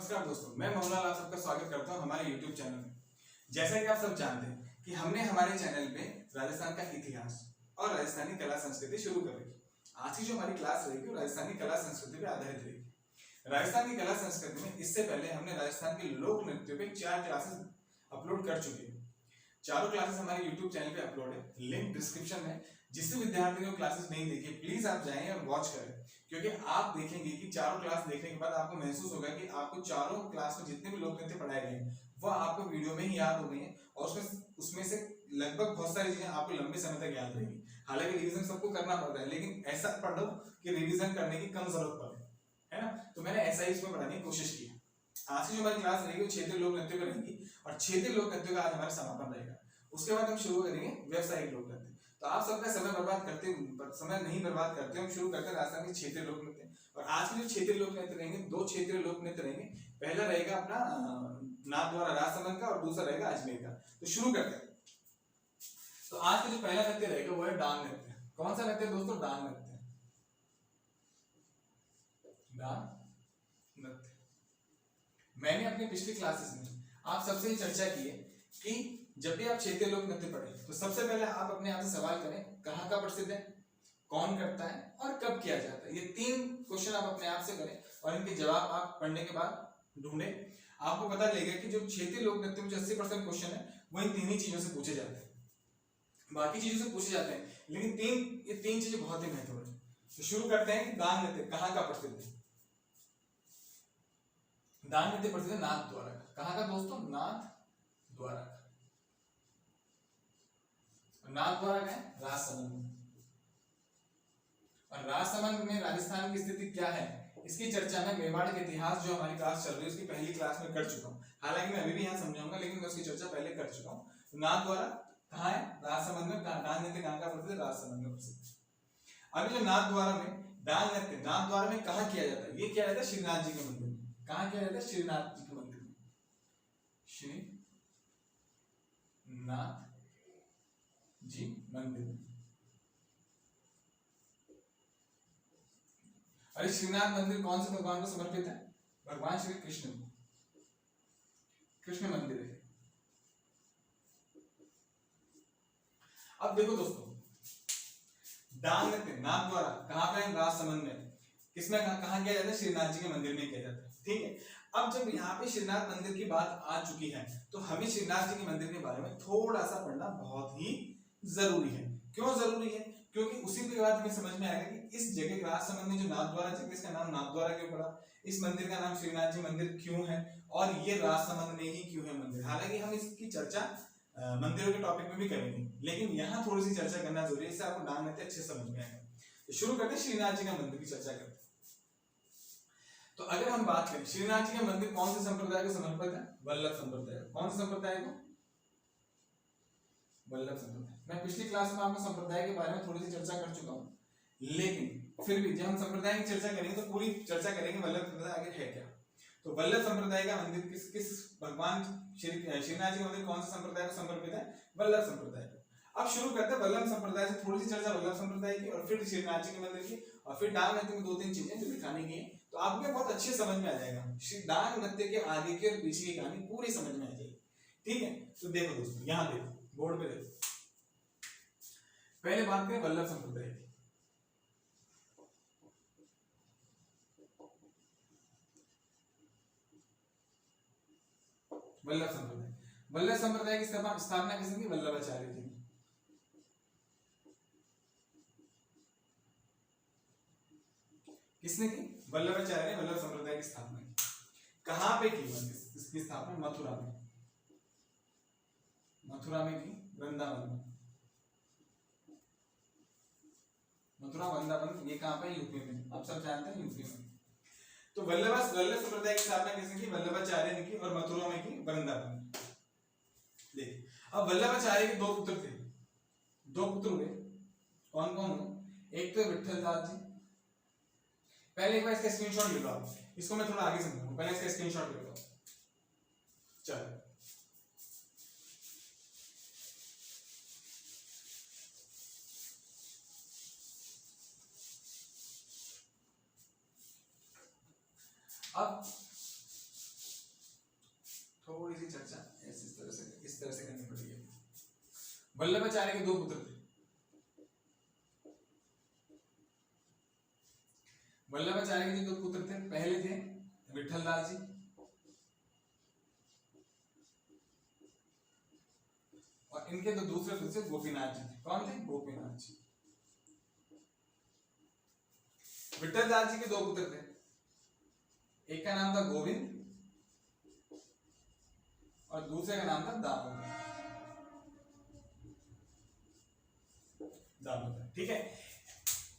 नमस्कार दोस्तों, मैं मोहनलाल आप सबका स्वागत करता हूं हमारे YouTube चैनल में। जैसा कि आप सब जानते हैं कि हमने हमारे चैनल पे राजस्थान का इतिहास और राजस्थानी कला संस्कृति शुरू कर रखी। आज की जो हमारी क्लास रहेगी वो राजस्थानी कला संस्कृति पे आधारित रहेगी। राजस्थान की कला संस्कृति में इससे पहले हमने राजस्थान के लोक नृत्यों पे 4 क्लासेस अपलोड कर चुके हैं। चारों क्लासेस हमारे YouTube चैनल पे अपलोड है, लिंक डिस्क्रिप्शन में। जिससे विद्यार्थी ने क्लासेस नहीं देखी प्लीज आप जाएं और वॉच करें, क्योंकि आप देखेंगे कि चारों क्लास देखने के बाद आपको महसूस होगा कि आपको चारों क्लास में जितने भी लोक नृत्य पढ़ाए गए हैं वह आपको वीडियो में ही याद हो गए हैं और उसमें से लगभग बहुत सारी चीजें आपको लंबे समय तक याद रहेगी। हालांकि रिवीजन सबको करना पड़ता है, लेकिन ऐसा पढ़ो कि रिवीजन करने की कम जरूरत पड़े, है ना। तो मैंने ऐसा ही इसमें पढ़ाने की कोशिश की है। आज की जो हमारी क्लास रहेगी वो क्षेत्रीय लोक नृत्य पर रहेगी और क्षेत्रीय लोक नृत्य का आज हमारा समापन रहेगा। उसके बाद हम शुरू करेंगे व्यावसायिक लोक नृत्य। तो आप सबका समय नहीं बर्बाद करते हम शुरू करते हैं राजस्थान के क्षेत्रीय लोक नृत्य। और आज के जो क्षेत्रीय लोक नृत्य रहेंगे, 2 क्षेत्रीय लोक नृत्य रहेंगे। पहला रहेगा अपना नाथद्वारा राजसमंद का और दूसरा रहेगा अजमेर का। तो शुरू करते हैं। तो आज का जो पहला नृत्य रहेगा वो है डांग नृत्य। कौन सा नृत्य दोस्तों? डांग नृत्य। डांग नृत्य मैंने अपनी पिछली क्लासेस में आप सबसे चर्चा की है कि जब भी आप क्षेत्रीय लोक नृत्य पढ़ें तो सबसे पहले आप अपने आप से सवाल करें कहाँ का प्रसिद्ध है, कौन करता है और कब किया जाता है। ये 3 क्वेश्चन आप अपने आप से करें और इनके जवाब आप पढ़ने के बाद ढूंढें। आपको पता लगेगा कि जो क्षेत्रीय लोक नृत्य में 80% क्वेश्चन है वो इन 3 ही चीजों से पूछे जाते हैं। बाकी चीजों से पूछे जाते हैं, लेकिन ये 3 चीजें बहुत ही महत्वपूर्ण है। तो शुरू करते हैं कि डांग नृत्य कहाँ का प्रसिद्ध है। डांग नृत्य प्रसिद्ध है नाथद्वारा का। कहाँ का दोस्तों? नाथद्वारा का। नाथद्वारा का है राजसमंद में। और राजसमंद में राजस्थान की स्थिति क्या है इसकी चर्चा मैं मेवाड़ के इतिहास जो हमारी क्लास चल रही है उसकी पहली क्लास में कर चुका हूँ। हालांकि मैं अभी भी यहाँ समझाऊंगा, लेकिन मैं उसकी चर्चा पहले कर चुका हूँ। तो नाथद्वारा कहाँ है? राजसमंद में। डांग नृत्य कहाँ का प्रसिद्ध? राजसमंद में प्रसिद्ध। अभी जो नाथद्वारा में डांग नृत्य नाथद्वारा में कहाँ किया जाता है? ये किया जाता है श्रीनाथ जी के मंदिर में। कहाँ किया जाता है? श्रीनाथ जी के मंदिर में। श्रीनाथ जी मंदिर में। अरे श्रीनाथ मंदिर कौन से भगवान को समर्पित है? भगवान श्री कृष्ण को। कृष्ण मंदिर है। अब देखो दोस्तों, डांग नृत्य नाथद्वारा कहाँ पे? राजसमंद में। किसमें कहाँ किया जाता है? श्रीनाथ जी के मंदिर में किया जाता है। ठीक है। अब जब यहाँ पे श्रीनाथ मंदिर की बात आ चुकी है तो हमें श्रीनाथ जी के मंदिर के बारे में थोड़ा सा पढ़ना बहुत ही जरूरी है। क्यों जरूरी है? क्योंकि उसी के बाद हमें समझ में आएगा कि इस जगह राजसमंद में जो नाथद्वारा जगह इसका नाम नाथद्वारा क्यों पड़ा, इस मंदिर का नाम श्रीनाथ जी मंदिर क्यों है और ये राजसमंद में ही क्यों है मंदिर। हालांकि हम इसकी चर्चा मंदिरों के टॉपिक में भी करेंगे, लेकिन यहाँ थोड़ी सी चर्चा करना जरूरी है, इससे आपको डांग नृत्य अच्छे समझ में आएगा। तो शुरू करते हैं श्रीनाथ जी का मंदिर की चर्चा करते हैं। तो अगर हम बात करें श्रीनाथ जी का मंदिर कौन से संप्रदाय को समर्पित है? वल्लभ संप्रदाय। कौन से संप्रदाय को? वल्लभ संप्रदाय। मैं पिछली क्लास में आपको संप्रदाय के बारे में थोड़ी सी चर्चा कर चुका हूँ, लेकिन फिर भी जब हम संप्रदाय की चर्चा करेंगे तो पूरी चर्चा करेंगे वल्लभ संप्रदाय आगे है क्या। तो वल्लभ संप्रदाय का मंदिर किस भगवान श्रीनाथ जी का मंदिर कौन से संप्रदाय को समर्पित है? वल्लभ संप्रदाय को। अब शुरू करते हैं वल्लभ संप्रदाय से, थोड़ी सी चर्चा वल्लभ संप्रदाय की और फिर श्रीनाथ जी के मंदिर की और फिर डांग नृत्य में 2-3 चीजें जो दिखाने की है, तो आपको बहुत अच्छे समझ में आ जाएगा। श्री डांग नृत्य के आगे की और पीछे की कहानी पूरी समझ में आ जाएगी। ठीक है। तो देखो दोस्तों, यहाँ देखो बोर्ड पे देखो। पहले बात करें वल्लभ संप्रदाय की। वल्लभ संप्रदाय की स्थापना किसने की? वल्लभाचार्य जी ने। किसने की? वल्लभाचार्य ने वल्लभ संप्रदाय की स्थापना की। कहां पे की इसकी स्थापना? मथुरा में। मथुरा में की, वृंदावन में। मथुरा वृंदावन ये कहां पे? यूपी में। आप सब जानते हैं यूपी में। तो वल्लभ संप्रदाय की स्थापना किसने की? वल्लभाचार्य ने की और मथुरा में की, वृंदावन में। देखिए अब वल्लभाचार्य के 2 पुत्र थे। 2 पुत्र हुए। कौन कौन हुए? एक तो विठल दास जी। पहले एक बार इसका स्क्रीनशॉट ले लो आप, इसको मैं थोड़ा आगे समझाऊंगा, पहले इसका स्क्रीनशॉट ले लो। चलो अब वल्लभाचार्य के दो पुत्र थे। वल्लभाचार्य के जो दो पुत्र थे, पहले थे विठलदास जी और इनके तो दूसरे पुत्र गोपीनाथ जी थे। कौन थे? गोपीनाथ जी। विठलदास जी के दो पुत्र थे, एक का नाम था गोविंद और दूसरे का नाम था दामोदर। ठीक है,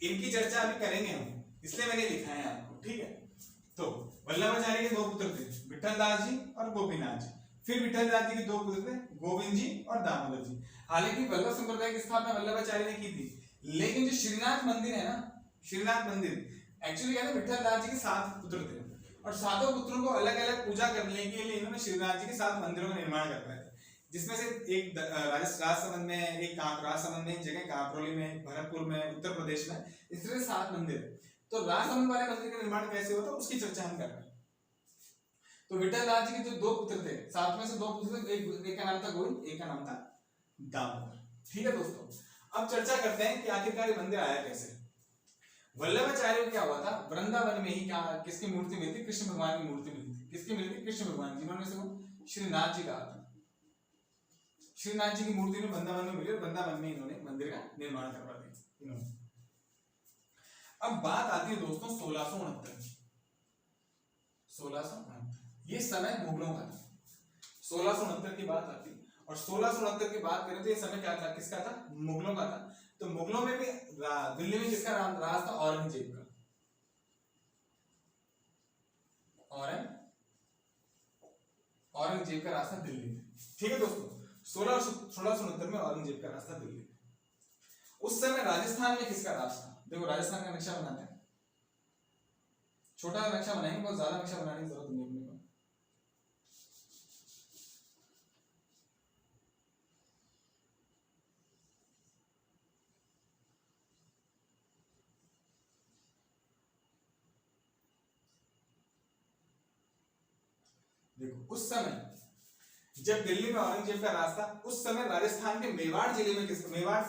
इनकी चर्चा अभी करेंगे हम, इसलिए मैंने लिखा है आपको। ठीक है, तो वल्लभाचार्य के दो पुत्र थे, विठलदास जी और गोपीनाथ जी। फिर विठलदास जी के दो पुत्र थे, गोविंद जी और दामोदर जी। हालांकि वल्लभ संप्रदाय की स्थापना वल्लभाचार्य ने की थी, लेकिन जो श्रीनाथ मंदिर है ना, श्रीनाथ मंदिर एक्चुअली कहते हैं विठलदास जी के 7 पुत्र थे और सातों पुत्रों को अलग अलग पूजा करने के लिए इन्होंने श्रीनाथ जी के 7 मंदिरों का निर्माण करवाया था, जिसमें से एक राजसमंद में, एक राजसमंद में, एक जगह कांकरोली में, भरतपुर में, उत्तर प्रदेश में, इस तरह 7 मंदिर। तो राजसमंद वाले मंदिर का निर्माण कैसे होता है उसकी चर्चा हम कर रहे हैं। तो विठलदास जी के जो दो पुत्र थे, 7 में से 2 पुत्र थे, एक का नाम था गोविंद, एक का नाम था दामोदर। ठीक है दोस्तों, अब चर्चा करते हैं कि आखिरकार ये मंदिर आया कैसे। वल्लभाचार्य को क्या हुआ था, वृंदावन में ही क्या किसकी मूर्ति मिली थी? कृष्ण भगवान की मूर्ति मिली थी। किसकी मिली थी? कृष्ण भगवान, जिन्होंने से श्रीनाथ जी कहा था। श्रीनाथ जी की मूर्ति में वृंदावन में मिली और वृंदावन में इन्होंने मंदिर का निर्माण करवा दिया इन्होंने। अब बात आती है दोस्तों 1669 ये समय मुगलों का था। 1669 की बात आती है और 1669 की बात करें तो ये समय क्या था? किसका था? मुगलों का था। तो मुगलों में भी दिल्ली में किसका राज था? औरंगजेब का। औरंगजेब का रास्ता दिल्ली में। ठीक है दोस्तों, 1669 में औरंगजेब का रास्ता दिल्ली। उस समय राजस्थान में किसका राज था? देखो राजस्थान का नक्शा बनाते हैं, छोटा नक्शा बनाएंगे, बहुत ज्यादा नक्शा बनाने की जरूरत नहीं है। देखो उस समय जब दिल्ली में औरंगजेब का राज था, उस समय राजस्थान के मेवाड़ जिले में मेवाड़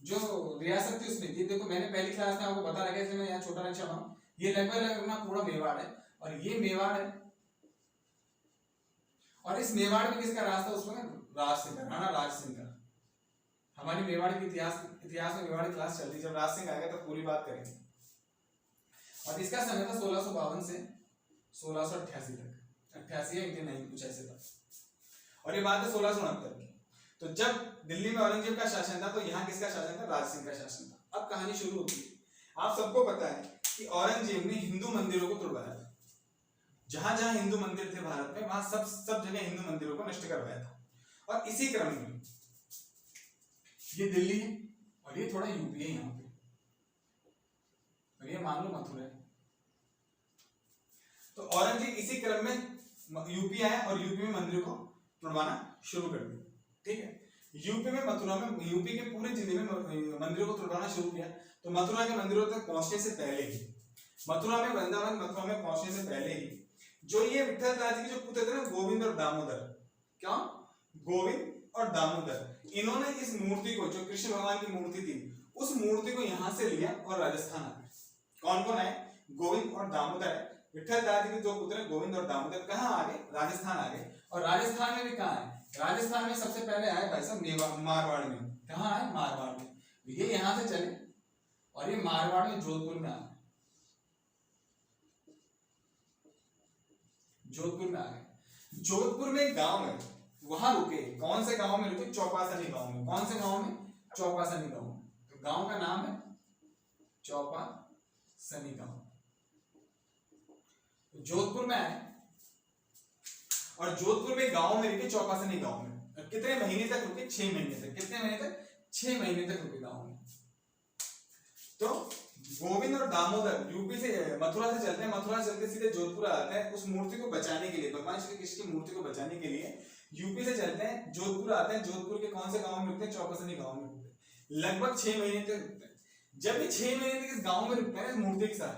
जो रियासत थी उसमें थी। देखो मैंने पहली क्लास में आपको बता रखा है, मैं यहाँ छोटा नक्शा बनाऊं, ये लगभग अपना पूरा मेवाड़ है और ये मेवाड़ है और इस मेवाड़ में किसका राज था? उसमें राज सिंह, राणा राज सिंह का। हमारी मेवाड़ के इतिहास में मेवाड़ क्लास चलती, जब राज सिंह आएगा तो पूरी बात करेंगे। और इसका समय था 1652 से 1688 तक, 88 या 89 कुछ ऐसे था। और ये बात है 1669 की। तो जब दिल्ली में औरंगजेब का शासन था तो यहाँ किसका शासन था? राज सिंह का शासन था। अब कहानी शुरू होती है। आप सबको पता है कि औरंगजेब ने हिंदू मंदिरों को तुड़वाया था। जहां जहां हिंदू मंदिर थे भारत में, वहां सब जगह हिंदू मंदिरों को नष्ट करवाया था। और इसी क्रम में ये दिल्ली है और ये थोड़ा यूपी है यहाँ पे, और ये मान लो मथुरा है। तो औरंगजेब इसी क्रम में यूपी आया और यूपी में मंदिरों को तुड़वाना शुरू कर दिया। ठीक है, यूपी में मथुरा में, यूपी के पूरे जिले में मंदिरों को तुड़वाना शुरू किया। तो मथुरा के मंदिरों तक पहुंचने से पहले ही, मथुरा में, वृंदावन मथुरा में पहुंचने से पहले ही जो ये विठलदास जी के जो पुत्र थे ना, गोविंद और दामोदर, क्या गोविंद और दामोदर, इन्होंने इस मूर्ति को, जो कृष्ण भगवान की मूर्ति थी, उस मूर्ति को यहां से लिया और राजस्थान आ गए। कौन कौन है? गोविंद और दामोदर है। विठलदास जी के दो पुत्र गोविंद और दामोदर कहाँ आ गए? राजस्थान आ गए। और राजस्थान में भी कहाँ है? राजस्थान में सबसे पहले आए भाई साहब मारवाड़ में। कहाँ आए? मारवाड़ में। ये यहां से चले और ये मारवाड़ में जोधपुर में आ गए, जोधपुर में आ गए। जोधपुर में एक गांव है, वहां रुके। कौन से गांव में रुके? चौपासनी गांव में। कौन से गांव में? चौपासनी गांव में। तो गांव का नाम है चौपासनी गांव। जोधपुर में आए और जोधपुर में गांव में रुके, चौपासनी गांव में। कितने महीने तक रुके? 6 महीने तक। कितने महीने तक? 6 महीने तक रुके गांव में। तो गोविंद और दामोदर यूपी से, मथुरा से चलते हैं, मथुरा चलते सीधे जोधपुर आते हैं उस मूर्ति को बचाने के लिए, भगवान श्री कृष्ण की मूर्ति को बचाने के लिए यूपी से चलते हैं, जोधपुर आते हैं। जोधपुर के कौन से गांव में रुकते हैं? चौपासनी गांव में रुकते हैं। लगभग 6 महीने तक रुकते हैं। जब ये 6 महीने तक इस गांव में रुकते हैं इस मूर्ति के साथ,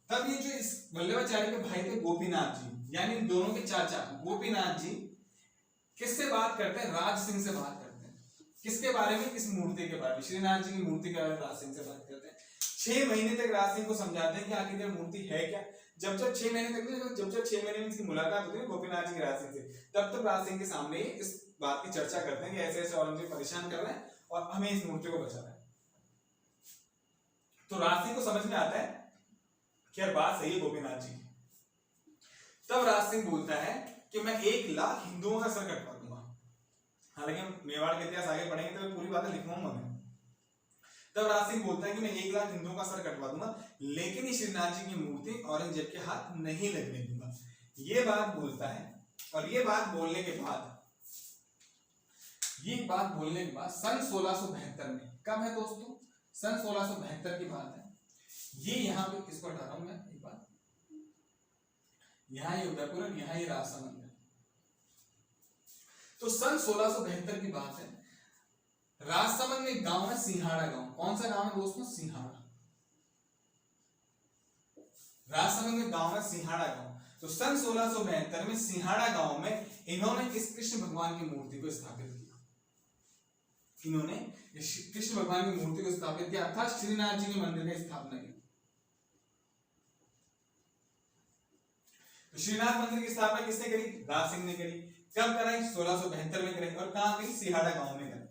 तब ये जो इस वल्लभाचार्य के भाई थे गोपीनाथ जी, यानी इन दोनों के चाचा गोपीनाथ जी किससे बात करते हैं? राज सिंह से बात करते हैं। किसके बारे में? इस मूर्ति के बारे में, श्रीनाथ जी की मूर्ति के बारे में राज सिंह से बात करते हैं। 6 महीने तक राज सिंह को समझाते हैं कि आखिर यह मूर्ति है क्या। जब 6 महीने तक, जब 6 महीने में इसकी मुलाकात होती है गोपीनाथ जी की राज सिंह से, तब तक राज सिंह के सामने इस बात की चर्चा करते हैं कि ऐसे ऐसे औरंगजेब परेशान कर रहे हैं और हमें इस मूर्ति को बचाना है। तो राज सिंह को समझ में आता है कि यार बात सही है गोपीनाथ जी की। तब राज सिंह बोलता है कि मैं 1 लाख हिंदुओं का सर कटवा दूंगा। हालांकि हम मेवाड़ का इतिहास आगे पढ़ेंगे तो पूरी बातें लिखवाऊंगा मैं। तब राज सिंह बोलता है कि मैं 1 लाख हिंदुओं का सर कटवा दूंगा, लेकिन ये श्रीनाथ जी की मूर्ति औरंगजेब के हाथ नहीं लगने दूंगा। ये बात बोलता है। और ये बात बोलने के बाद सन 1672 में, कब है दोस्तों? सन 1672 की बात है। ये यहाँ पे किसको हटा रहा हूं मैं एक बार, यहाँ ये उदयपुर है, यहाँ ये राजसमंद है। तो सन 1672 की बात है। राजसमंद में एक गांव है सिंहाड़ा गांव। कौन सा गांव है दोस्तों? सिंहाड़ा। राजसमंद में गांव है सिंहाड़ा गांव। तो सन 1672 में सिंहाड़ा गांव में इन्होंने इस कृष्ण भगवान की मूर्ति को स्थापित किया। इन्होंने कृष्ण भगवान की मूर्ति को स्थापित किया, अर्थात श्रीनाथ जी के मंदिर की स्थापना की। तो श्रीनाथ मंदिर की स्थापना किसने करी? राज सिंह ने करी। कब कराई? 1672 में कराई। और कहां करी? सिंहाड़ा गांव में कराई।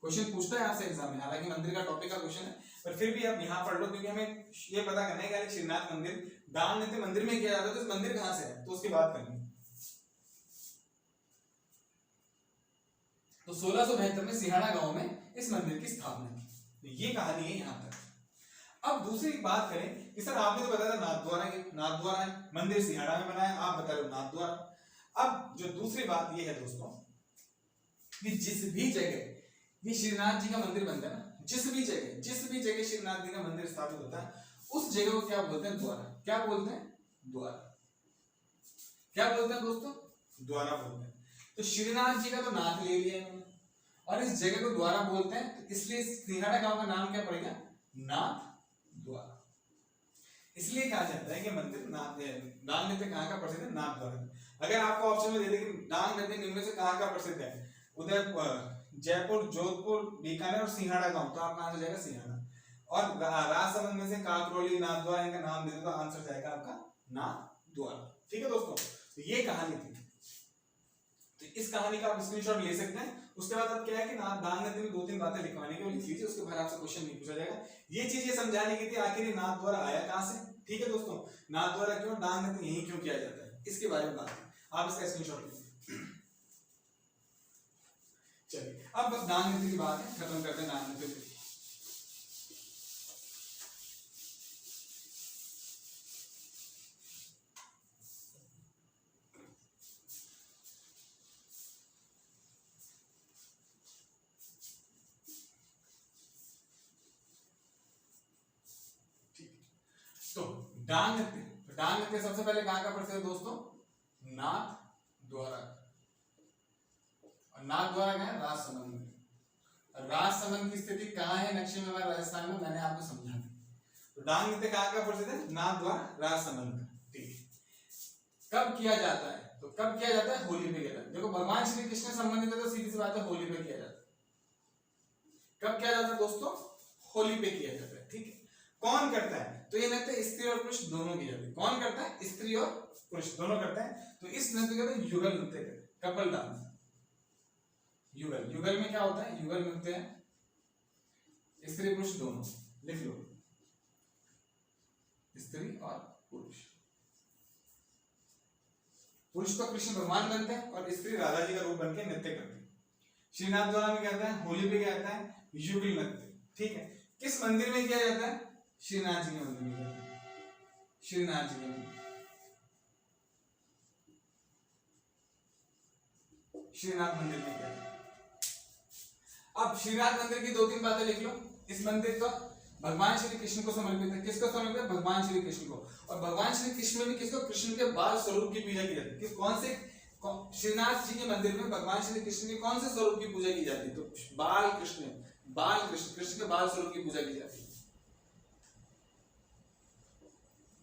क्वेश्चन पूछता है आपसे एग्जाम में, हालांकि मंदिर का टॉपिक का क्वेश्चन है, पर फिर भी आप यहाँ पढ़ लो, क्योंकि हमें ये पता करना है कि श्रीनाथ मंदिर दान नेते मंदिर में किया जाता है, तो इस मंदिर कहां से है, तो उसकी बात करनी है। तो 1672 में सिंहाड़ा गांव में इस मंदिर की स्थापना की। ये कहानी है यहाँ तक। अब दूसरी बात करें कि सर आपने तो बताया नाथ द्वारा है, मंदिर सिंहाड़ा में बना है, आप बता रहे हो नाथ द्वारा। अब जो दूसरी बात ये है दोस्तों कि जिस भी जगह ये श्रीनाथ जी का मंदिर बनता है ना, जिस भी जगह श्रीनाथ जी का मंदिर स्थापित होता है, उस जगह को क्या बोलते हैं? द्वारा। क्या बोलते हैं? द्वारा। क्या बोलते हैं दोस्तों? द्वारा बोलते हैं। तो श्रीनाथ जी का तो नाथ ले लिया इन्होंने और इस जगह को द्वारा बोलते हैं, तो इसलिए सिंहाड़ा गांव का नाम क्या पड़ेगा? नाथ द्वारा। इसलिए कहा जाता है कि मंदिर डांग नृत्य कहाँ का प्रसिद्ध है? नाथ द्वारा। अगर आपको ऑप्शन में दे दे कि डांग नृत्य इनमें से कहाँ का प्रसिद्ध है, उदयपुर, जयपुर, जोधपुर, बीकानेर और सिंहाड़ा गांव, तो आप कहां से जाएगा? सिंहाड़ा। और राजसमंद में से काकरोली, नाथ द्वारा इनका नाम दे दो तो आंसर जाएगा आपका नाथ द्वारा। ठीक है दोस्तों, तो ये कहानी थी। तो इस कहानी का आप स्क्रीनशॉट ले सकते हैं। उसके बाद अब क्या है कि डांग नृत्य में 2-3 बातें लिखवाने की, लिख लीजिए, उसके बाद आपसे क्वेश्चन नहीं पूछा जाएगा। ये चीज ये समझाने की थी आखिर ये नाथ द्वारा आया कहां से। ठीक है दोस्तों, नाथ द्वारा क्यों, डांग नृत्य यही क्यों किया जाता है, इसके बारे में बात है। आप इसका स्क्रीनशॉट लीजिए। चलिए अब बस डांग नृत्य की बात है, खत्म करते हैं डांग नृत्य। तो डांग नृत्य सबसे पहले कहां का प्रसिद्ध है दोस्तों? नाथ द्वारा। और नाथ द्वारा क्या है? राजसमंद में। राजसमंद की स्थिति कहां है नक्शे में हमारे राजस्थान में, मैंने आपको समझा दिया। तो डांग नृत्य कहां का प्रसिद्ध है? नाथ द्वारा, राजसमंद का। ठीक है, कब किया जाता है? तो कब किया जाता है? होली पे किया जाता है। देखो भगवान श्री कृष्ण से संबंधित है तो सीधी सी बात है होली पे किया जाता है। कब किया जाता है दोस्तों? होली पे किया जाता है। ठीक है, कौन करता है? तो ये नृत्य स्त्री और पुरुष दोनों की जाती है। कौन करता है? स्त्री और पुरुष दोनों करते हैं। तो इस नृत्य कहते हैं युगल नृत्य कहते हैं, कपल डांस। युगल में क्या होता है? युगल नृत्य है स्त्री पुरुष दोनों, लिख लो, स्त्री और पुरुष। पुरुष तो कृष्ण भगवान बनते हैं और स्त्री राधा जी का रूप बनके नृत्य करते हैं। श्रीनाथ द्वारा में क्या आता है? होली पे क्या आता है? युगल नृत्य। ठीक है, किस मंदिर में किया जाता है? श्रीनाथ जी के मंदिर में किया जाता है। श्रीनाथ जी के मंदिर, श्रीनाथ मंदिर में किया जाता है। अब श्रीनाथ मंदिर की 2-3 बातें लिख लो। इस मंदिर को भगवान श्री कृष्ण को समर्पित है। किसको समर्पित है? भगवान श्री कृष्ण को। और भगवान श्री कृष्ण में भी किसको? कृष्ण के बाल स्वरूप की पूजा की जाती है। कौन से? श्रीनाथ जी के मंदिर में भगवान श्री कृष्ण के कौन से स्वरूप की पूजा की जाती है? तो बाल कृष्ण, कृष्ण के बाल स्वरूप की पूजा की जाती है।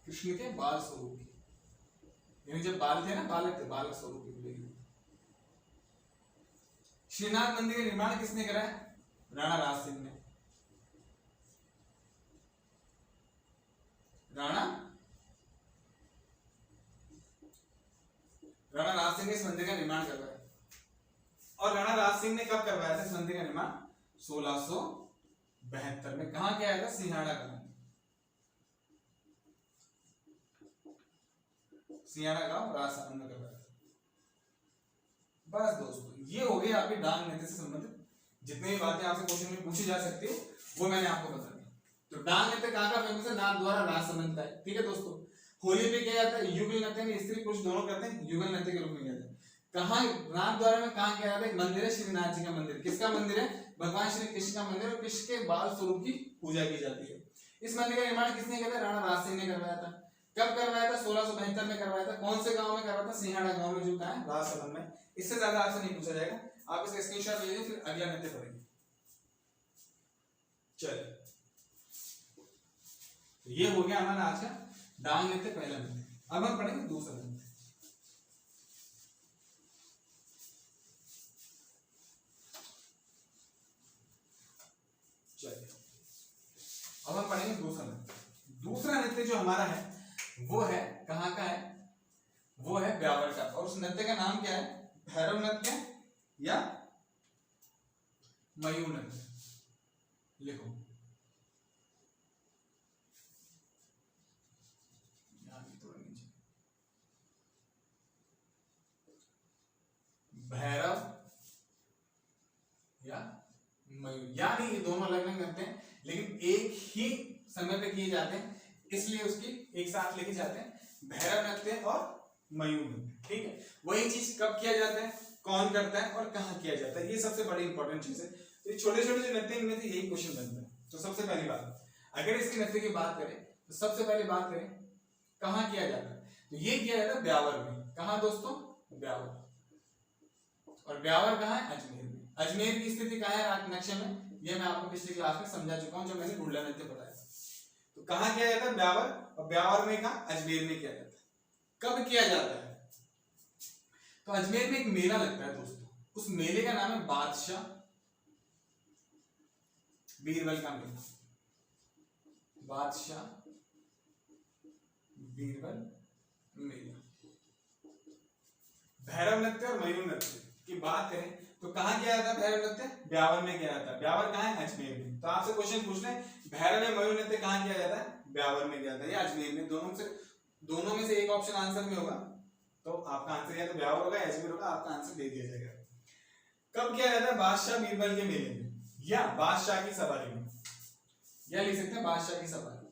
कृष्ण के बाल स्वरूप की, यानी जब बाल थे ना, बालक थे, बालक स्वरूप की पूजा की। श्रीनाथ मंदिर का निर्माण किसने करा है? राणा राज सिंह ने, राणा राज सिंह ने इस मंदिर का निर्माण करवाया। और राणा राज सिंह ने कब करवाया था इस मंदिर का निर्माण? 1672 में। कहां किया था? सिंहाड़ा गांव, सिंहाड़ा गांव राजस्थान में करवाया था। बस दोस्तों ये हो गई आपकी डांग नृत्य से संबंधित जितनी भी बातें आपसे क्वेश्चन में पूछी जा सकती है वो मैंने आपको बता दी। तो डांग नृत्य कहां का फेमस है? नाथद्वारा राजसमंद का है। ठीक है दोस्तों, होली पे क्या जाता है? युगल नृत्य में स्त्री पुरुष दोनों करते हैं, युगल नृत्य के रूप में जाता है। कहां? नाथद्वारा में कहां किया जाता है? एक मंदिर है, श्रीनाथ जी का मंदिर। किसका मंदिर है? भगवान श्री कृष्ण का मंदिर, और कृष्ण के बाल स्वरूप की पूजा की जाती है। इस मंदिर का निर्माण किसने किया था? राणा राज सिंह ने करवाया था। कब करवाया था? 1672 में करवाया था। कौन से गांव में करवाया था? सिंहाड़ा गांव में, जो कहां है? राजसमंद में। इससे ज्यादा आपसे नहीं पूछा जाएगा, आप इसका स्क्रीनशॉट ले लीजिए, फिर अगला नृत्य पढ़ेंगे। चलिए, ये हो गया हमारा आज का डांग नृत्य, पहला नृत्य। अब हम पढ़ेंगे दूसरा नृत्य। चलिए, अब हम पढ़ेंगे दूसरा नृत्य। दूसरा नृत्य जो हमारा है वो है, कहां का है? वो है ब्यावर का। और उस नृत्य का नाम क्या है? भैरव नृत्य या मयूर नृत्य। लिखो, भैरव या मयूर, यानी ये दोनों अलग अलग नृत्य हैं लेकिन एक ही समय पे किए जाते हैं, इसलिए उसकी एक साथ लेके जाते हैं, भैरव नृत्य और मयूर नृत्य। ठीक है, वही चीज कब किया जाता है, कौन करता है और कहाँ किया जाता है, ये सबसे बड़ी इंपॉर्टेंट चीज है। तो छोटे छोटे जो नृत्य इनमें से यही क्वेश्चन बनता है। तो सबसे पहली बात, अगर इसके नृत्य की बात करें तो सबसे पहले बात करें कहाँ किया जाता है, तो ये किया जाता है ब्यावर में। कहाँ दोस्तों? ब्यावर। और ब्यावर कहाँ है? अजमेर में। अजमेर की स्थिति कहाँ है नक्शे में? ये मैं आपको पिछली क्लास में समझा चुका हूँ, जब मैंने गुंडला नृत्य बताया। तो कहाँ किया जाता है? ब्यावर। और ब्यावर में कहाँ? अजमेर में किया जाता है। कब किया जाता है? तो अजमेर में एक मेला लगता है दोस्तों, उस मेले का नाम है बादशाह बीरबल का मेला। बादशाह बीरबल मेला। भैरव नृत्य और मयूर नृत्य की बात करें तो कहां किया जाता है भैरव नृत्य? ब्यावर में किया जाता है। ब्यावर कहां है? अजमेर में। तो आपसे क्वेश्चन पूछ ले, भैरव या मयूर नृत्य कहां किया जाता है? ब्यावर में किया जाता है या अजमेर में। दोनों में से एक ऑप्शन आंसर में होगा, तो आपका आंसर या तो ब्यावर होगा या अजमेर होगा, आपका आंसर दे दिया जाएगा। कब किया जाता है? बादशाह बीरबल के मेले में या बादशाह की सवारी में, या लिख सकते हैं बादशाह की सवारी।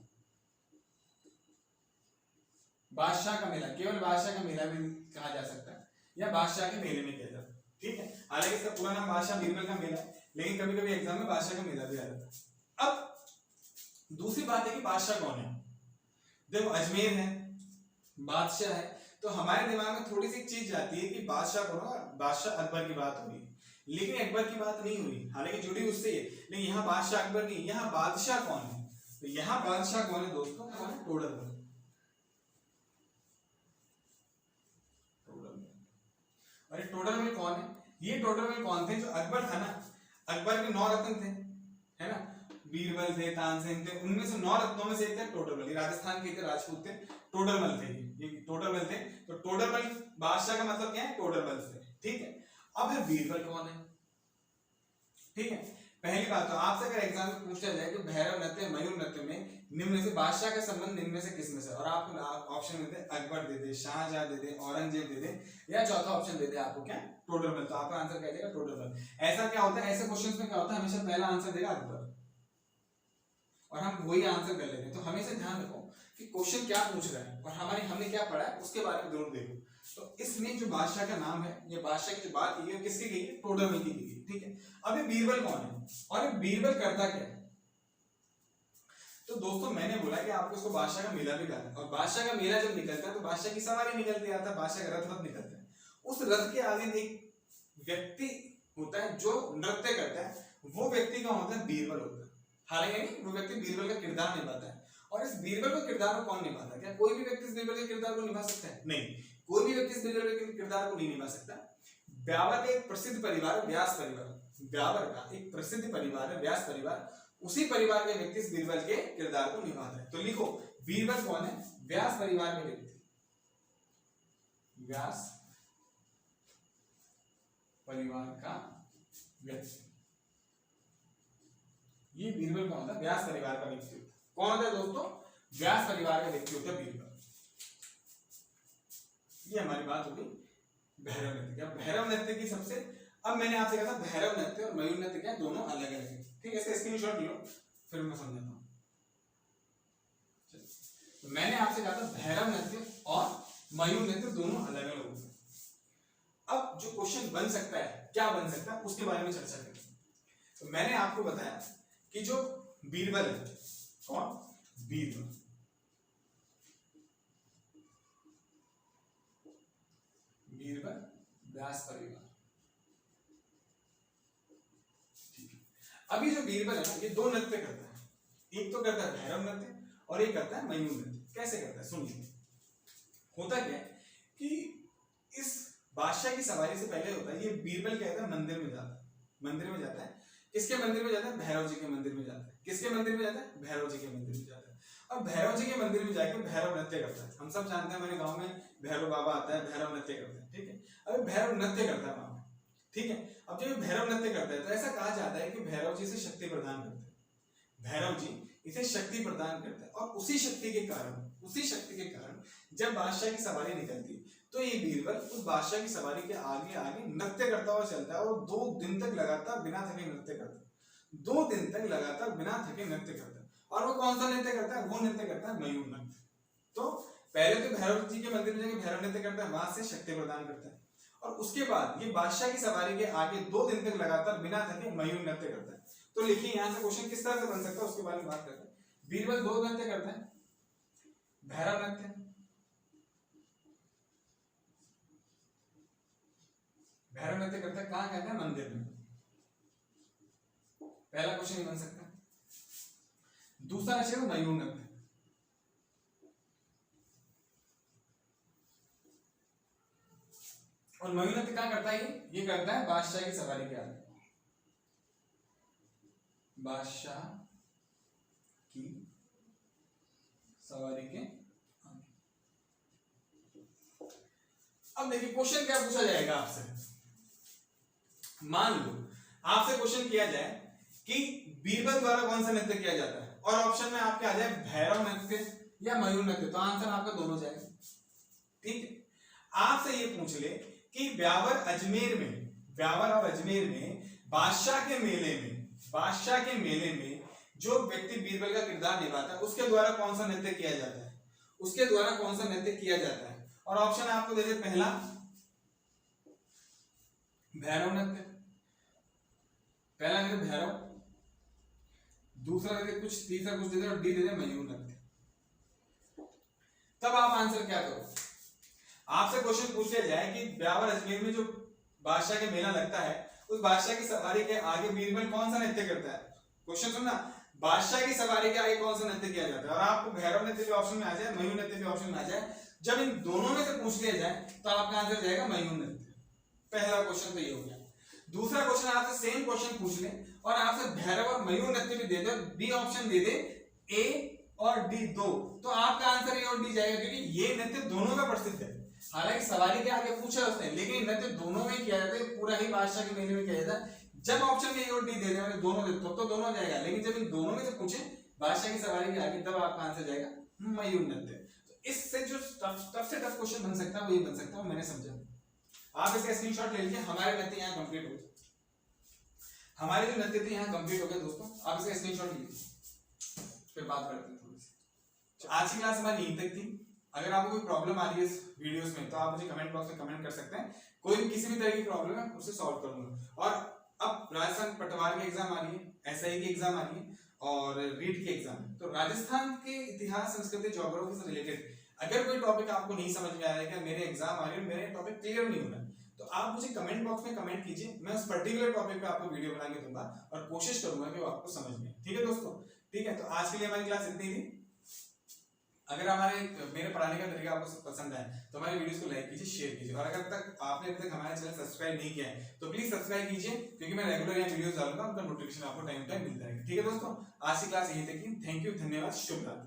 बादशाह का मेला, केवल बादशाह का मेला भी कहा जा सकता है, या बादशाह के मेले में किया जाता है। ठीक है, हालांकि इसका पूरा नाम बादशाह बीरबल का मेला है, लेकिन कभी कभी एग्जाम में बादशाह का मेला भी आ जाता है। अब दूसरी बात है कि बादशाह कौन है। देखो, अजमेर है, बादशाह है, तो हमारे दिमाग में थोड़ी सी चीज जाती है कि बादशाह कौन होगा? बादशाह अकबर की बात होगी, लेकिन अकबर की बात नहीं हुई, हालांकि जुड़ी उससे है, लेकिन यहाँ बादशाह अकबर नहीं, यहाँ बादशाह कौन है? तो यहाँ बादशाह कौन है दोस्तों? कौन है? टोडरमल। और ये टोडरमल कौन है? ये टोडरमल कौन थे? जो अकबर था ना, अकबर के 9 रत्न थे, है ना, बीरबल थे, तानसेन थे, उनमें से 9 रत्नों में से एक थे टोडरमल। ये राजस्थान के थे, राजपूत थे, टोडरमल थे, ये टोडरमल थे। तो टोडरमल बादशाह का मतलब क्या है? टोडरमल से। ठीक है, अब है बीरबल कौन है? ठीक है, पहली बात तो आपसे अगर एग्जाम में पूछा जाए कि भैरव नृत्य मयूर नृत्य में निम्न से बादशाह का संबंध निम्न में से किसमें से, और आपको ऑप्शन मिलते हैं अकबर दे दे, शाहजहां दे दे, औरंगजेब दे दे, या चौथा ऑप्शन दे दे आपको क्या? टोडरमल। तो आपका आंसर क्या जाएगा? टोडरमल। ऐसा क्या होता है, ऐसे क्वेश्चंस में क्या होता है, हमेशा पहला आंसर देगा अकबर और हम वही आंसर कर लेते हैं। तो हमेशा ध्यान रखो कि क्वेश्चन क्या पूछ रहा है और हमने क्या पढ़ा है उसके बारे में जरूर देखो। तो इसमें जो बादशाह का नाम है, ये बादशाह की जो बात की है किसकी गई है? टोडरमल की गई है। ठीक है, अब ये बीरबल कौन है और ये बीरबल करता क्या है? तो दोस्तों मैंने बोला कि आपको इसको बादशाह का मेला भी कहते हैं, और बादशाह का मेला जब निकलता है तो बादशाह की सवारी निकलती आता है, बादशाह का रथ निकलता है। उस रथ के आगे एक व्यक्ति होता है जो नृत्य करता है, वो व्यक्ति कौन होता है? बीरबल होता है। हालांकि वो व्यक्ति बीरबल का किरदार निभाता है। और इस बीरबल का किरदार को कौन निभाता है? क्या कोई भी व्यक्ति इस बीरबल के किरदार को निभा सकता है? नहीं, कोई भी व्यक्ति इस बीरबल के किरदार को नहीं निभा सकता। ब्यावर का एक प्रसिद्ध परिवार व्यास परिवार, ब्यावर का एक प्रसिद्ध परिवार है व्यास परिवार, उसी परिवार के व्यक्ति इस बीरबल के किरदार को निभाता है। तो लिखो बीरबल कौन है? व्यास परिवार के व्यक्ति, व्यास परिवार का व्यक्ति। ये बीरबल कौन था? व्यास परिवार का व्यक्ति होता है। कौन होता है दोस्तों? व्यास परिवार का व्यक्ति होता है बीरबल। ये हमारी बात हो गई भैरव नृत्य क्या। भैरव नृत्य की सबसे, अब मैंने आपसे कहा था भैरव नृत्य और मयूर नृत्य क्या दोनों अलग अलग है, ठीक है? इसका स्क्रीनशॉट लो फिर मैं समझाता हूँ। तो मैंने आपसे कहा था भैरव नृत्य और मयूर नृत्य दोनों अलग अलग होते हैं। अब जो क्वेश्चन बन सकता है, क्या बन सकता है, उसके बारे में चर्चा करें। तो मैंने आपको बताया कि जो बीरबल है, कौन? बीरबल, बीरबल व्यास परिवार, ठीक है। अभी जो बीरबल है ना, ये दो नृत्य करता है, एक तो करता है भैरव नृत्य और एक करता है मयूर नृत्य। कैसे करता है सुनिए। होता क्या है कि इस बादशाह की सवारी से पहले होता है, ये बीरबल क्या होता है, मंदिर में जाता है। मंदिर में जाता है, किसके मंदिर में जाता है? भैरव जी के मंदिर में जाता है। किसके मंदिर में जाता है? भैरव जी के मंदिर में जाता है। और भैरव जी के मंदिर में जाके भैरव नृत्य करता है। हम सब जानते हैं, हमारे गांव में भैरव बाबा आता है, भैरव नृत्य करता है, ठीक है? अब भैरव नृत्य करता है वहां पे, ठीक है? अब जब भैरव नृत्य करता है तो ऐसा कहा जाता है कि भैरव जी से शक्ति प्रदान करते हैं, भैरव जी इसे शक्ति प्रदान करते हैं। और उसी शक्ति के कारण जब बादशाह की सवारी निकलती है तो ये बीरबल उस बादशाह की सवारी के आगे आगे नृत्य करता हुआ चलता है और 2 दिन तक लगातार बिना थके नृत्य करता है। 2 दिन तक लगातार बिना थके नृत्य करता है। और वो कौन सा नृत्य करता है? वो नृत्य करता है मयूर नृत्य। तो पहले तो भैरव जी के मंदिर में जाकर भैरव नृत्य करता है, वहां से शक्ति प्रदान करता है। और उसके बाद ये बादशाह की सवारी के आगे 2 दिन तक लगातार बिना थके मयूर नृत्य करता है। तो लिखिए यहाँ से क्वेश्चन किस तरह से बन सकता है उसके बारे में बात करते हैं। बीरबल 2 नृत्य करता है, भैरव नृत्य, भैरव नृत्य करता है कहां कहते हैं? मंदिर में। पहला क्वेश्चन बन सकता है। दूसरा नृत्य मयूर नृत्य। और मयूर नृत्य कहां करता है? ये करता है बादशाह की सवारी के आगे, बादशाह की सवारी के आगे। अब देखिए क्वेश्चन क्या पूछा जाएगा आपसे। मान लो आपसे क्वेश्चन किया जाए कि बीरबल द्वारा कौन सा नृत्य किया जाता है और ऑप्शन में आपके आ जाए भैरव नृत्य या मयूर नृत्य, तो आंसर आपका दोनों जाएगा, ठीक है? आपसे ये पूछ ले कि ब्यावर और अजमेर में बादशाह के मेले में जो व्यक्ति बीरबल का किरदार निभाता है उसके द्वारा कौन सा नृत्य किया जाता है, उसके द्वारा कौन सा नृत्य किया जाता है। और ऑप्शन आपको दे दे, पहला भैरव नृत्य, पहला दे भैरव, दूसरा दे कुछ, तीसरा कुछ दे दे और डी दे दे मयूर नृत्य। तब आप आंसर क्या करो? आपसे क्वेश्चन पूछ लिया जाए कि ब्यावर अजमेर में जो बादशाह के मेला लगता है उस बादशाह की सवारी के आगे बीरबल कौन सा नृत्य करता है। क्वेश्चन सुनना, बादशाह की सवारी के आगे कौन सा नृत्य किया जाता है और आपको भैरव नृत्य भी ऑप्शन में आ जाए, मयूर नृत्य भी ऑप्शन में आ जाए। जब इन दोनों में से पूछ लिया जाए तो आपका आंसर जाएगा मयूर नृत्य। पहला क्वेश्चन तो ये हो गया। दूसरा क्वेश्चन आपसे सेम क्वेश्चन पूछ ले और आपसे भैरव और मयूर नृत्य भी दे दे, बी ऑप्शन दे दे, ए और डी दो, तो आपका आंसर ए और डी जाएगा, क्योंकि ये नृत्य दोनों का प्रसिद्ध है। हालांकि सवारी के आगे पूछा उसने, लेकिन नृत्य दोनों में किया जाता है, पूरा ही बादशाह के मेले में किया जाता है। जब ऑप्शन में ए और डी दे दे, मैंने दोनों दे तो दोनों जाएगा, लेकिन जब इन दोनों में से पूछे बादशाह की सवारी के आगे, तब आपका आंसर जाएगा मयूर नृत्य। तो इससे जो टफ से टफ क्वेश्चन बन सकता है वो ये बन सकता है, मैंने समझा। आप इसका स्क्रीनशॉट ले लीजिए। हमारे नृत्य यहाँ कंप्लीट हो गए, हमारे जो नृत्य थे यहाँ कंप्लीट हो गए दोस्तों। आप इसका स्क्रीनशॉट लीजिए, फिर बात करते हैं थोड़ी सी। आज की क्लास हमारी यहीं तक थी। अगर आपको कोई प्रॉब्लम आ रही है इस वीडियोस में तो आप मुझे कमेंट बॉक्स में कमेंट कर सकते हैं। कोई भी किसी भी तरह की प्रॉब्लम है उसे सॉल्व करूंगा। और अब राजस्थान पटवार की एग्जाम आ रही है, एसआई की एग्जाम आ रही है और रीट की एग्जाम है। तो राजस्थान के इतिहास, संस्कृति, ज्योग्राफी से रिलेटेड अगर कोई टॉपिक आपको नहीं समझ में आ रहा है कि मेरे एग्जाम आ रही है, मेरे टॉपिक क्लियर नहीं हो रहा है, तो आप मुझे कमेंट बॉक्स में कमेंट कीजिए। मैं उस पर्टिकुलर टॉपिक पे आपको वीडियो बना के दूंगा और कोशिश करूंगा कि वो आपको समझ में। ठीक है दोस्तों, ठीक है। तो आज के लिए हमारी क्लास इतनी थी। अगर हमारे मेरे पढ़ाने का तरीका आपको पसंद है तो हमारे वीडियोस को लाइक कीजिए, शेयर कीजिए, और अगर तक आपने अभी तक हमारा चैनल सब्सक्राइब नहीं किया है तो प्लीज सब्सक्राइब कीजिए, क्योंकि मैं रेगुलर यहाँ वीडियोस डालूंगा, उनका नोटिफिकेशन आपको टाइम टाइम मिलता रहेगा। ठीक है दोस्तों, आज की क्लास यही तक। थैंक यू, धन्यवाद, शुभ रात्रि।